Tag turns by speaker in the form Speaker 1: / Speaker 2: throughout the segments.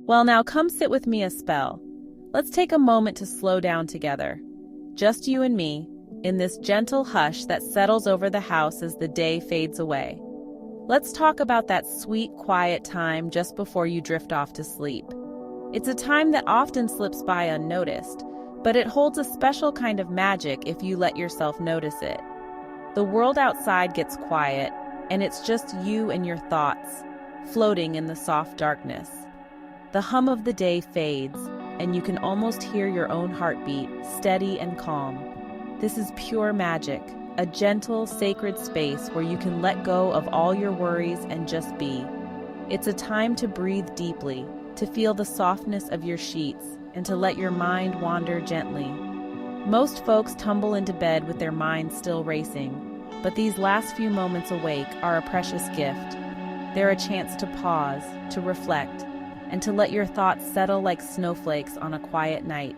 Speaker 1: Well, now come sit with me a spell. Let's take a moment to slow down together. Just you and me, in this gentle hush that settles over the house as the day fades away. Let's talk about that sweet, quiet time just before you drift off to sleep. It's a time that often slips by unnoticed, but it holds a special kind of magic if you let yourself notice it. The world outside gets quiet, and it's just you and your thoughts, floating in the soft darkness. The hum of the day fades, and you can almost hear your own heartbeat, steady and calm. This is pure magic, a gentle, sacred space where you can let go of all your worries and just be. It's a time to breathe deeply, to feel the softness of your sheets, and to let your mind wander gently. Most folks tumble into bed with their minds still racing, but these last few moments awake are a precious gift. They're a chance to pause, to reflect, and to let your thoughts settle like snowflakes on a quiet night.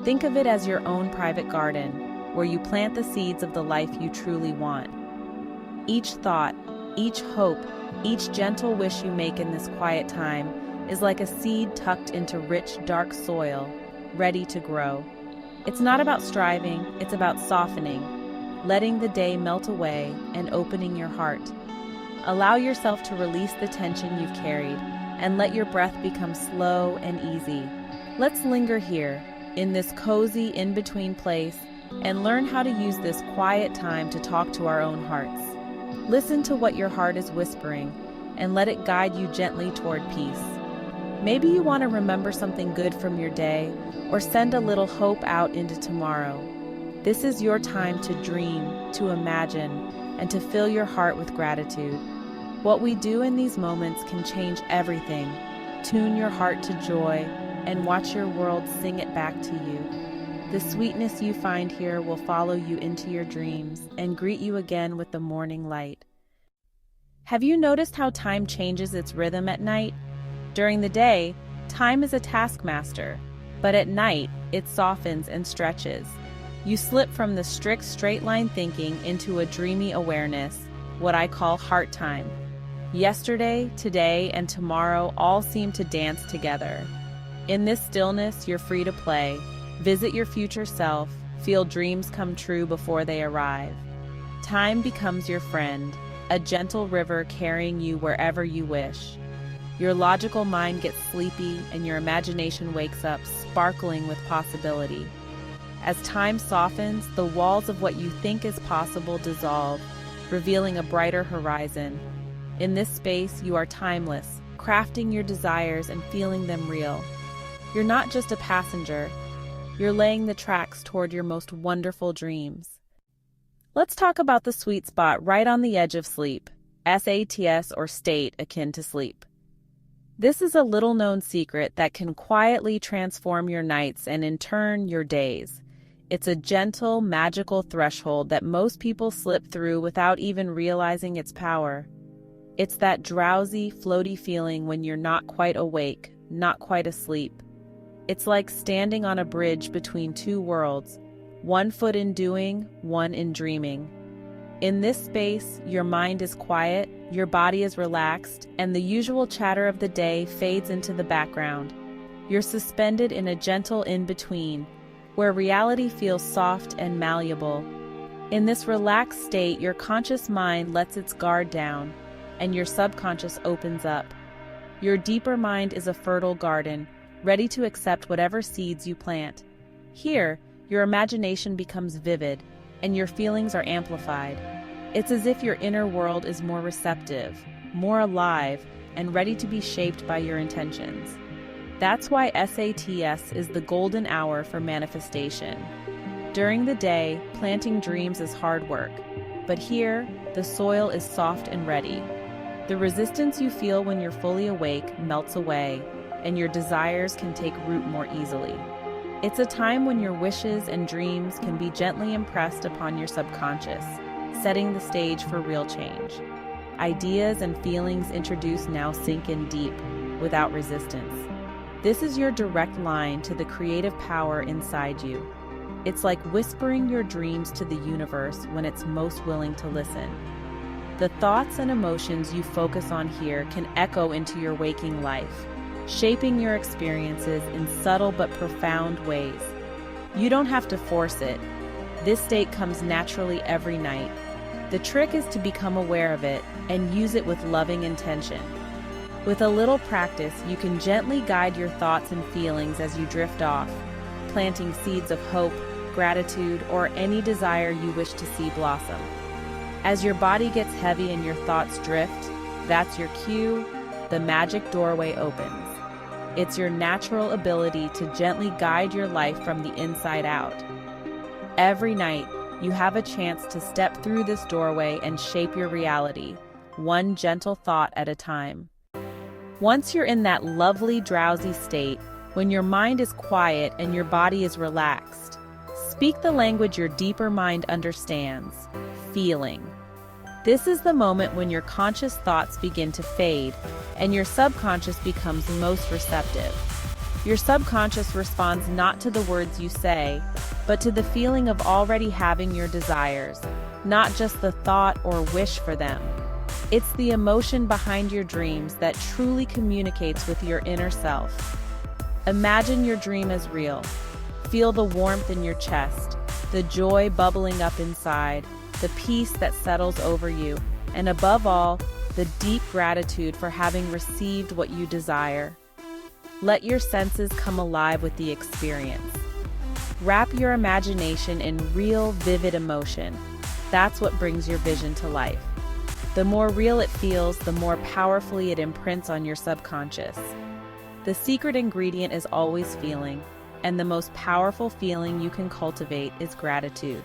Speaker 1: Think of it as your own private garden, where you plant the seeds of the life you truly want. Each thought, each hope, each gentle wish you make in this quiet time is like a seed tucked into rich, dark soil, ready to grow. It's not about striving, it's about softening, letting the day melt away and opening your heart. Allow yourself to release the tension you've carried and let your breath become slow and easy. Let's linger here, in this cozy in-between place, and learn how to use this quiet time to talk to our own hearts. Listen to what your heart is whispering, and let it guide you gently toward peace. Maybe you want to remember something good from your day, or send a little hope out into tomorrow. This is your time to dream, to imagine, and to fill your heart with gratitude. What we do in these moments can change everything. Tune your heart to joy, and watch your world sing it back to you. The sweetness you find here will follow you into your dreams and greet you again with the morning light. Have you noticed how time changes its rhythm at night? During the day, time is a taskmaster, but at night, it softens and stretches. You slip from the strict straight-line thinking into a dreamy awareness, what I call heart time. Yesterday, today, and tomorrow all seem to dance together. In this stillness, you're free to play, visit your future self, feel dreams come true before they arrive. Time becomes your friend, a gentle river carrying you wherever you wish. Your logical mind gets sleepy and your imagination wakes up, sparkling with possibility. As time softens, the walls of what you think is possible dissolve, revealing a brighter horizon. In this space, you are timeless, crafting your desires and feeling them real. You're not just a passenger, you're laying the tracks toward your most wonderful dreams. Let's talk about the sweet spot right on the edge of sleep, SATS or state akin to sleep. This is a little-known secret that can quietly transform your nights and in turn your days. It's a gentle, magical threshold that most people slip through without even realizing its power. It's that drowsy, floaty feeling when you're not quite awake, not quite asleep. It's like standing on a bridge between two worlds, one foot in doing, one in dreaming. In this space, your mind is quiet, your body is relaxed, and the usual chatter of the day fades into the background. You're suspended in a gentle in-between, where reality feels soft and malleable. In this relaxed state, your conscious mind lets its guard down, and your subconscious opens up. Your deeper mind is a fertile garden, ready to accept whatever seeds you plant. Here, your imagination becomes vivid, and your feelings are amplified. It's as if your inner world is more receptive, more alive, and ready to be shaped by your intentions. That's why SATS is the golden hour for manifestation. During the day, planting dreams is hard work, but here, the soil is soft and ready. The resistance you feel when you're fully awake melts away, and your desires can take root more easily. It's a time when your wishes and dreams can be gently impressed upon your subconscious, setting the stage for real change. Ideas and feelings introduced now sink in deep, without resistance. This is your direct line to the creative power inside you. It's like whispering your dreams to the universe when it's most willing to listen. The thoughts and emotions you focus on here can echo into your waking life, shaping your experiences in subtle but profound ways. You don't have to force it. This state comes naturally every night. The trick is to become aware of it and use it with loving intention. With a little practice, you can gently guide your thoughts and feelings as you drift off, planting seeds of hope, gratitude, or any desire you wish to see blossom. As your body gets heavy and your thoughts drift, that's your cue. The magic doorway opens. It's your natural ability to gently guide your life from the inside out. Every night, you have a chance to step through this doorway and shape your reality, one gentle thought at a time. Once you're in that lovely, drowsy state, when your mind is quiet and your body is relaxed, speak the language your deeper mind understands, feeling. This is the moment when your conscious thoughts begin to fade and your subconscious becomes most receptive. Your subconscious responds not to the words you say, but to the feeling of already having your desires, not just the thought or wish for them. It's the emotion behind your dreams that truly communicates with your inner self. Imagine your dream as real. Feel the warmth in your chest, the joy bubbling up inside, the peace that settles over you, and above all, the deep gratitude for having received what you desire. Let your senses come alive with the experience. Wrap your imagination in real, vivid emotion. That's what brings your vision to life. The more real it feels, the more powerfully it imprints on your subconscious. The secret ingredient is always feeling, and the most powerful feeling you can cultivate is gratitude.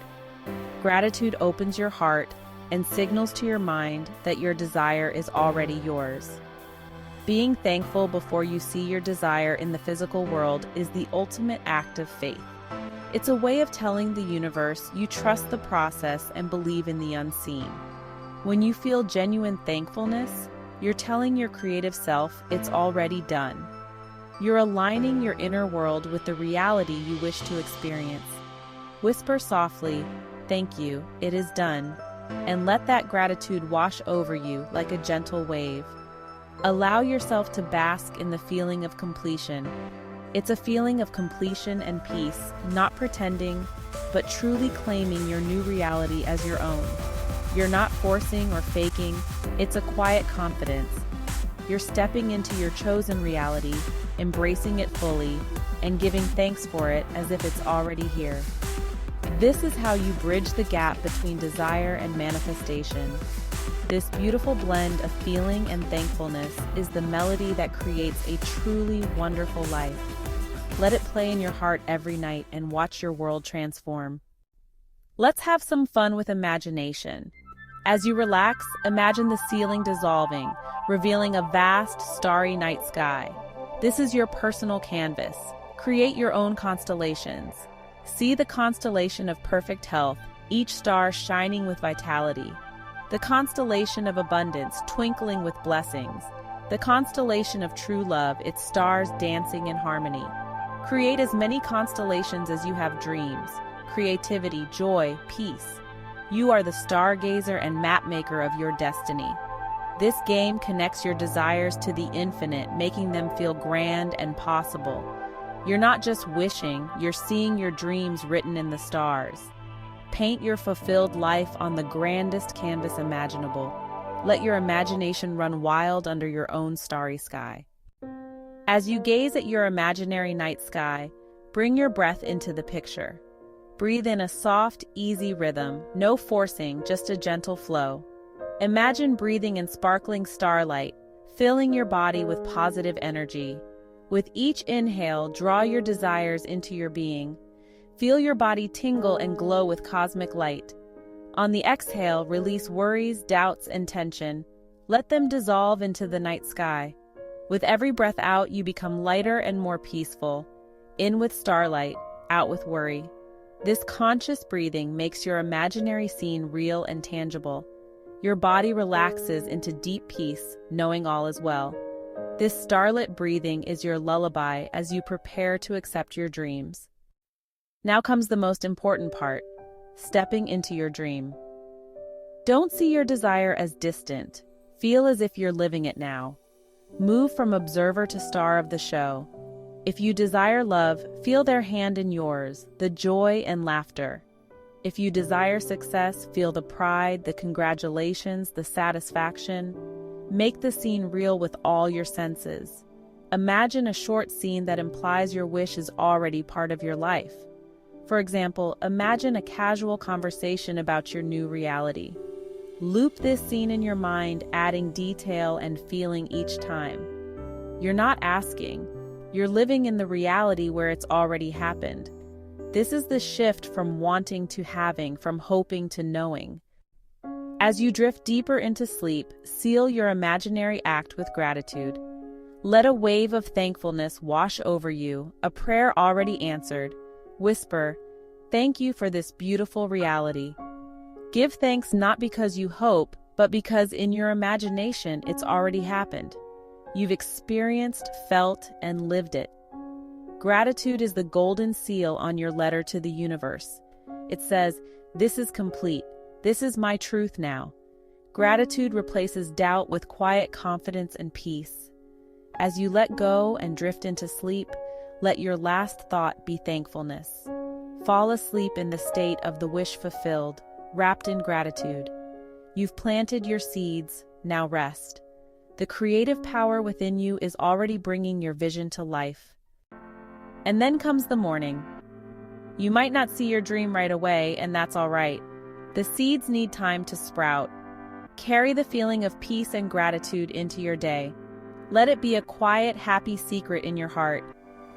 Speaker 1: Gratitude opens your heart and signals to your mind that your desire is already yours. Being thankful before you see your desire in the physical world is the ultimate act of faith. It's a way of telling the universe you trust the process and believe in the unseen. When you feel genuine thankfulness, you're telling your creative self it's already done. You're aligning your inner world with the reality you wish to experience. Whisper softly, "Thank you, it is done," and let that gratitude wash over you like a gentle wave. Allow yourself to bask in the feeling of completion. It's a feeling of completion and peace, not pretending, but truly claiming your new reality as your own. You're not forcing or faking, it's a quiet confidence. You're stepping into your chosen reality, embracing it fully, and giving thanks for it as if it's already here. This is how you bridge the gap between desire and manifestation. This beautiful blend of feeling and thankfulness is the melody that creates a truly wonderful life. Let it play in your heart every night and watch your world transform. Let's have some fun with imagination. As you relax, imagine the ceiling dissolving, revealing a vast, starry night sky. This is your personal canvas. Create your own constellations. See the constellation of perfect health, each star shining with vitality. The constellation of abundance, twinkling with blessings. The constellation of true love, its stars dancing in harmony. Create as many constellations as you have dreams. Creativity, joy, peace. You are the stargazer and mapmaker of your destiny. This game connects your desires to the infinite, making them feel grand and possible. You're not just wishing, you're seeing your dreams written in the stars. Paint your fulfilled life on the grandest canvas imaginable. Let your imagination run wild under your own starry sky. As you gaze at your imaginary night sky, bring your breath into the picture. Breathe in a soft, easy rhythm, no forcing, just a gentle flow. Imagine breathing in sparkling starlight, filling your body with positive energy. With each inhale, draw your desires into your being. Feel your body tingle and glow with cosmic light. On the exhale, release worries, doubts, and tension. Let them dissolve into the night sky. With every breath out, you become lighter and more peaceful. In with starlight, out with worry. This conscious breathing makes your imaginary scene real and tangible. Your body relaxes into deep peace, knowing all is well. This starlit breathing is your lullaby as you prepare to accept your dreams. Now comes the most important part, stepping into your dream. Don't see your desire as distant. Feel as if you're living it now. Move from observer to star of the show. If you desire love, feel their hand in yours, the joy and laughter. If you desire success, feel the pride, the congratulations, the satisfaction. Make the scene real with all your senses. Imagine a short scene that implies your wish is already part of your life. For example, imagine a casual conversation about your new reality. Loop this scene in your mind, adding detail and feeling each time. You're not asking, you're living in the reality where it's already happened. This is the shift from wanting to having, from hoping to knowing. As you drift deeper into sleep, seal your imaginary act with gratitude. Let a wave of thankfulness wash over you, a prayer already answered. Whisper, "Thank you for this beautiful reality." Give thanks not because you hope, but because in your imagination it's already happened. You've experienced, felt, and lived it. Gratitude is the golden seal on your letter to the universe. It says, "This is complete. This is my truth now." Gratitude replaces doubt with quiet confidence and peace. As you let go and drift into sleep, let your last thought be thankfulness. Fall asleep in the state of the wish fulfilled, wrapped in gratitude. You've planted your seeds, now rest. The creative power within you is already bringing your vision to life. And then comes the morning. You might not see your dream right away, and that's all right. The seeds need time to sprout. Carry the feeling of peace and gratitude into your day. Let it be a quiet, happy secret in your heart.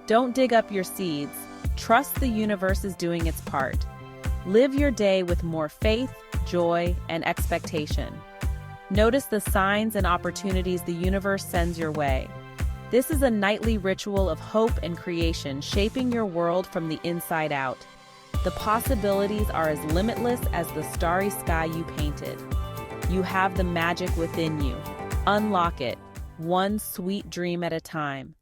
Speaker 1: Don't dig up your seeds. Trust the universe is doing its part. Live your day with more faith, joy, and expectation. Notice the signs and opportunities the universe sends your way. This is a nightly ritual of hope and creation, shaping your world from the inside out. The possibilities are as limitless as the starry sky you painted. You have the magic within you. Unlock it, one sweet dream at a time.